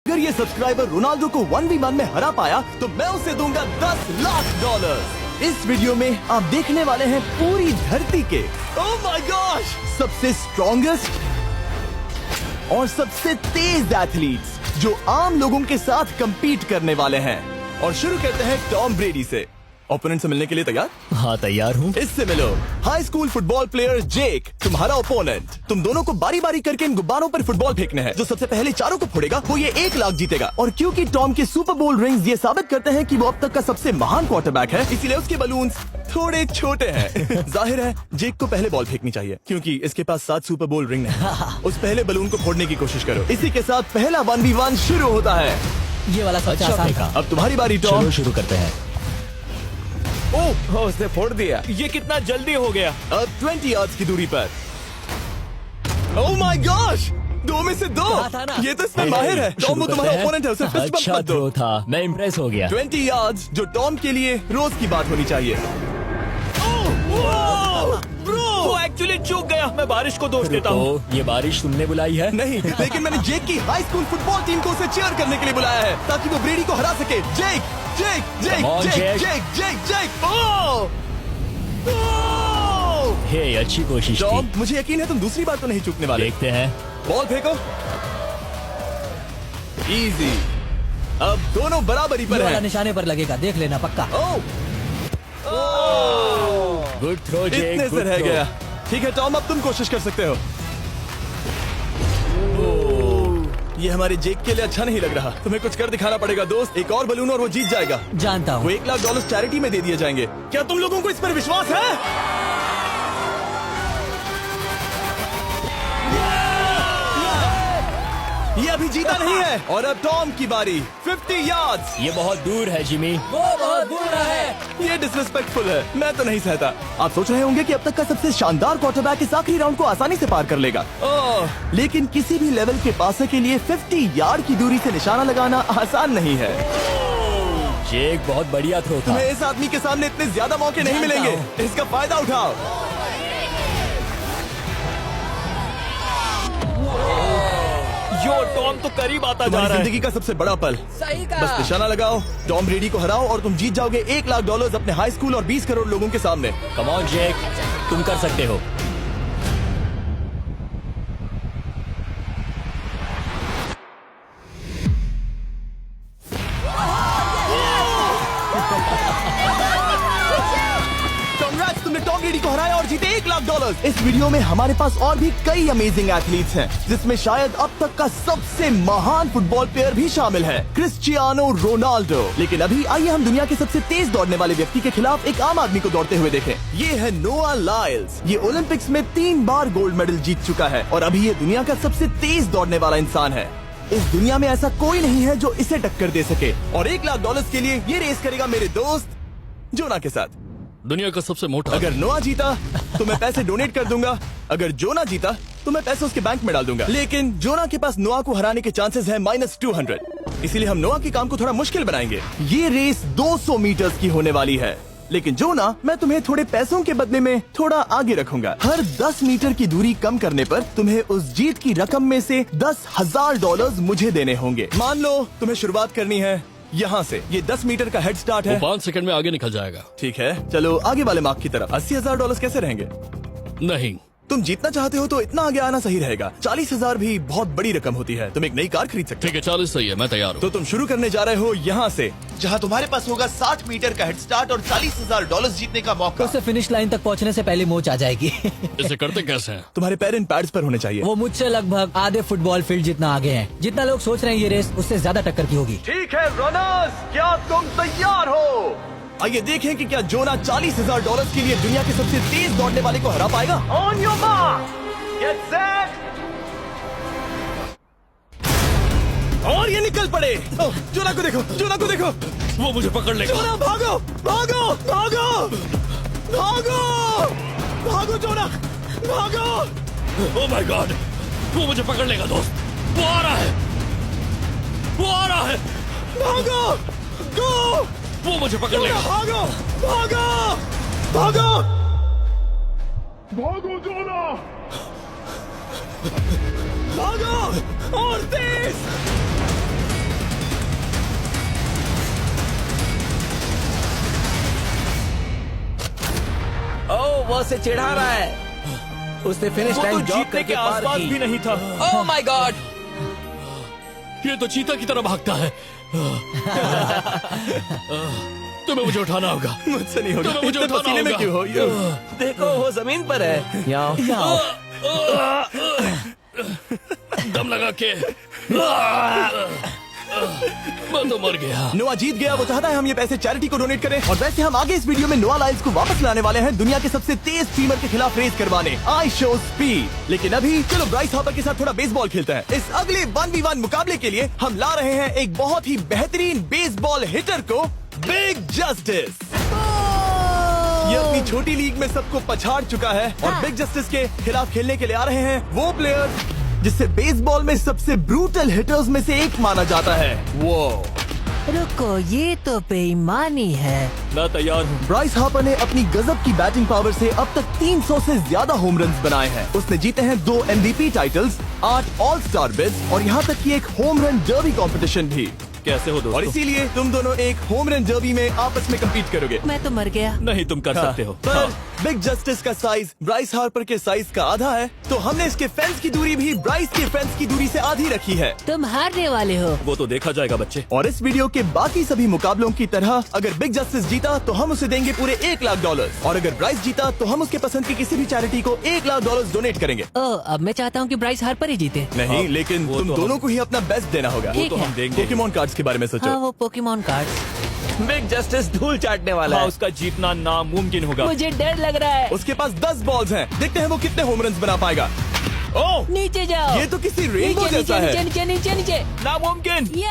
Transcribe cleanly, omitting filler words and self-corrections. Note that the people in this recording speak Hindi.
अगर ये सब्सक्राइबर रोनाल्डो को 1v1 में हरा पाया तो मैं उसे दूंगा $10 लाख। इस वीडियो में आप देखने वाले हैं पूरी धरती के ओह माय गॉश सबसे स्ट्रॉन्गेस्ट और सबसे तेज एथलीट्स जो आम लोगों के साथ compete करने वाले हैं। और शुरू करते हैं टॉम ब्रेडी से। ओपोनेंट से मिलने के लिए तैयार? हाँ तैयार हूँ। इससे मिलो। हाई स्कूल फुटबॉल प्लेयर जेक तुम्हारा ओपोनेंट। तुम दोनों को बारी बारी करके इन गुब्बारों पर फुटबॉल फेंकने हैं। जो सबसे पहले चारों को फोड़ेगा वो ये 1 लाख जीतेगा। और क्योंकि टॉम के सुपर बोल रिंग्स ये साबित करते हैं कि वो अब तक का सबसे महान क्वार्टरबैक है, इसीलिए उसके बलून्स थोड़े छोटे हैं। जाहिर है जेक को पहले बॉल फेंकनी चाहिए क्योंकि इसके पास 7 सुपर बोल रिंग है। उस पहले बलून को फोड़ने की कोशिश करो। इसी के साथ पहला 1v1 शुरू होता है। ये वाला सबसे आसान था। अब तुम्हारी बारी टॉम। शुरू करते हैं। ओह उसने फोड़ दिया। ये कितना जल्दी हो गया। अब 20 यार्ड्स की दूरी पर। ओह माय गॉश 2 में से 2। था ना? ये तो इसमें माहिर है। टॉम वो तुम्हारा ओपोनेंट है, उसे फिस्ट बम्प अच्छा मत दो। थ्रो था, मैं इम्प्रेस हो गया। 20 यार्ड्स जो टॉम के लिए रोज की बात होनी चाहिए। वो एक्चुअली चूक गया। मैं बारिश को दोष देता हूँ। तो ये बारिश तुमने बुलाई है? नहीं, लेकिन मैंने जेक की हाई स्कूल फुटबॉल टीम को उसे चीयर करने के लिए बुलाया है ताकि वो ब्रेडी को हरा सके। जेक जेक जेक Come on, जेक Jake. जेक जेक जेक ओह हे अच्छी कोशिश टॉम थी। मुझे यकीन है तुम दूसरी बार तो नहीं चूकने वाले। देखते हैं। बॉल फेंको। इजी। अब दोनों बराबरी पर ये वाला हैं। निशाने पर लगेगा, देख लेना पक्का। गुड थ्रो जेक, इतने से गुड रह थ्रो। गया। ठीक है टॉम अब तुम कोशिश कर सकते हो। ये हमारे जेक के लिए अच्छा नहीं लग रहा। तुम्हें कुछ कर दिखाना पड़ेगा दोस्त। एक और बलून और वो जीत जाएगा। जानता वो हूँ। $1 लाख चैरिटी में दे दिए जाएंगे। क्या तुम लोगों को इस पर विश्वास है? ये अभी जीता नहीं है। और अब टॉम की बारी। 50 यार्ड्स। ये बहुत दूर है जिमी। वो बहुत बुरा है। ये डिसरिस्पेक्टफुल है। मैं तो नहीं सहता। आप सोच रहे होंगे कि अब तक का सबसे शानदार क्वार्टरबैक इस आखिरी राउंड को आसानी से पार कर लेगा। लेकिन किसी भी लेवल के पासे के लिए 50 यार्ड की दूरी से निशाना लगाना आसान नहीं है। जेक बहुत बढ़िया थ्रो था। तुम्हें इस आदमी के सामने इतने ज्यादा मौके नहीं जानता मिलेंगे। इसका फायदा उठाओ। यो टॉम तो करीब आता जा रहा है। जिंदगी का सबसे बड़ा पल। सही बस कहा। निशाना लगाओ, टॉम ब्रेडी को हराओ और तुम जीत जाओगे $1 लाख अपने हाई स्कूल और 20 करोड़ लोगों के सामने। कम ऑन जेक, तुम कर सकते हो। Congrats, तुमने टॉम ब्रेडी को हराया और जीते $1 लाख। इस वीडियो में हमारे पास और भी कई अमेजिंग एथलीट्स हैं, जिसमें शायद अब तक का सबसे महान फुटबॉल प्लेयर भी शामिल है, क्रिस्टियानो रोनाल्डो। लेकिन अभी आइए हम दुनिया के सबसे तेज दौड़ने वाले व्यक्ति के खिलाफ एक आम आदमी को दौड़ते हुए देखें। ये है नोआ लाइल्स। ये ओलंपिक्स में 3 बार गोल्ड मेडल जीत चुका है और अभी ये दुनिया का सबसे तेज दौड़ने वाला इंसान है। इस दुनिया में ऐसा कोई नहीं है जो इसे टक्कर दे सके। और $1 लाख के लिए ये रेस करेगा मेरे दोस्त जोना के साथ। दुनिया का सबसे मोटा। अगर नोआ जीता तो मैं पैसे डोनेट कर दूंगा। अगर जोना जीता तो मैं पैसे उसके बैंक में डाल दूंगा। लेकिन जोना के पास नोआ को हराने के चांसेस हैं -200। इसीलिए हम नोआ के काम को थोड़ा मुश्किल बनाएंगे। ये रेस 200 मीटर्स की होने वाली है। लेकिन जोना, मैं तुम्हें थोड़े पैसों के बदले में थोड़ा आगे रखूंगा। हर 10 मीटर की दूरी कम करने पर तुम्हें उस जीत की रकम में से $10,000 मुझे देने होंगे। मान लो तुम्हें शुरुआत करनी है यहाँ से। ये 10 मीटर का हेड स्टार्ट वो है। 5 सेकंड में आगे निकल जाएगा। ठीक है, चलो आगे वाले मार्क की तरफ। $80,000 कैसे रहेंगे? नहीं, तुम जीतना चाहते हो तो इतना आगे आना सही रहेगा। 40,000 भी बहुत बड़ी रकम होती है। तुम एक नई कार खरीद सकते ठीक है 40 सही है, मैं तैयार हो। हूँ। तो तुम शुरू करने जा रहे हो यहाँ से, जहाँ तुम्हारे पास होगा 60 मीटर का हेड स्टार्ट और $40,000 जीतने का मौका। उसे फिनिश लाइन तक पहुँचने से पहले मोच आ जाएगी। इसे करते कैसे हैं? तुम्हारे पैर इन पैड्स पर होने चाहिए। वो मुझसे लगभग आधे फुटबॉल फील्ड जितना आगे हैं। जितना लोग सोच रहे हैं ये रेस उससे ज्यादा टक्कर की होगी। ठीक है रनर्स, क्या तुम तैयार हो? आइए देखें कि क्या जोना $40,000 के लिए दुनिया के सबसे तेज दौड़ने वाले को हरा पाएगा। On your mark, get set, और ये निकल पड़े। जोना को देखो, जोना को देखो। वो मुझे पकड़ लेगा। जोना भागो, भागो, भागो, भागो, भागो जोना, भागो। ओह माय गॉड, वो मुझे पकड़ लेगा दोस्त। वो आ रहा है, वो आ रहा है। भागो, गो, वो मुझे पकड़ लेगा। भागो, भागो, भागो, भागो जोना। भागो और तेज। उसे चिढ़ा रहा है। उसने फिनिश वो तो लाइन जॉग जीतने करके के पार आसपास की। भी नहीं था। Oh my God! ये तो चीता की तरह भागता है। तुम्हें मुझे उठाना होगा। मुझसे नहीं होगा। तुम्हें मुझे इतने उठाना पसीने में होगा। क्यों हो? यो। देखो वो जमीन पर है। यहाँ दम लगा के मैं तो मर गया। नोआ जीत गया। वो चाहता है हम ये पैसे चैरिटी को डोनेट करें। और वैसे हम आगे इस वीडियो में नोआ लाइल्स को वापस लाने वाले हैं दुनिया के सबसे तेज स्ट्रीमर के खिलाफ रेस करवाने, आई शो स्पीड। लेकिन अभी चलो ब्राइस हार्पर के साथ थोड़ा बेसबॉल खेलते हैं। इस अगले 1v1 मुकाबले के लिए हम ला रहे हैं एक बहुत ही बेहतरीन बेसबॉल हिटर को, बिग जस्टिस। ये अपनी छोटी लीग में सबको पछाड़ चुका है और बिग जस्टिस के खिलाफ खेलने के लिए आ रहे हैं वो प्लेयर जिसे बेसबॉल में सबसे ब्रूटल हिटर्स में से एक माना जाता है। वो रुको, ये तो बेईमानी है। मैं तैयार हूँ। ब्राइस हार्पर ने अपनी गजब की बैटिंग पावर से अब तक 300 से ज्यादा होम रन्स बनाए हैं। उसने जीते हैं 2 MVP titles, 8 all star bids और यहाँ तक कि एक होम रन डर्बी कंपटीशन भी। कैसे हो और दोस्तों? इसीलिए तुम दोनों एक होम रन डर्बी में आपस में कम्पीट करोगे। मैं तो मर गया। नहीं, तुम कर सकते हो। पर बिग जस्टिस का साइज ब्राइस हार्पर के साइज का आधा है, तो हमने इसके फेंस की दूरी भी ब्राइस के फेंस की दूरी से आधी रखी है। तुम हारने वाले हो। वो तो देखा जाएगा बच्चे। और इस वीडियो के बाकी सभी मुकाबलों की तरह अगर बिग जस्टिस जीता तो हम उसे देंगे पूरे $1 लाख और अगर ब्राइस जीता तो हम उसके पसंद की किसी भी चैरिटी को $1 लाख डोनेट करेंगे। ओ, अब मैं चाहता हूँ कि ब्राइस हार्पर ही जीते। नहीं, लेकिन वो तुम तो दोनों को ही अपना बेस्ट देना होगा। ठीक तो है। हम देंगे। पोकेमॉन कार्ड्स के बारे में हाँ, सोचो। वो पोकेमॉन कार्ड। बिग जस्टिस धूल चाटने वाला हाँ, है। उसका जीतना नामुमकिन होगा। मुझे डर लग रहा है। उसके पास 10 बॉल्स हैं, देखते हैं वो कितने होम रन बना पाएगा। ओह, नीचे जाओ। ये तो किसी रेनबो नीचे जैसा नीचे है। नीचे नीचे नीचे नीचे। नामुमकिन। ये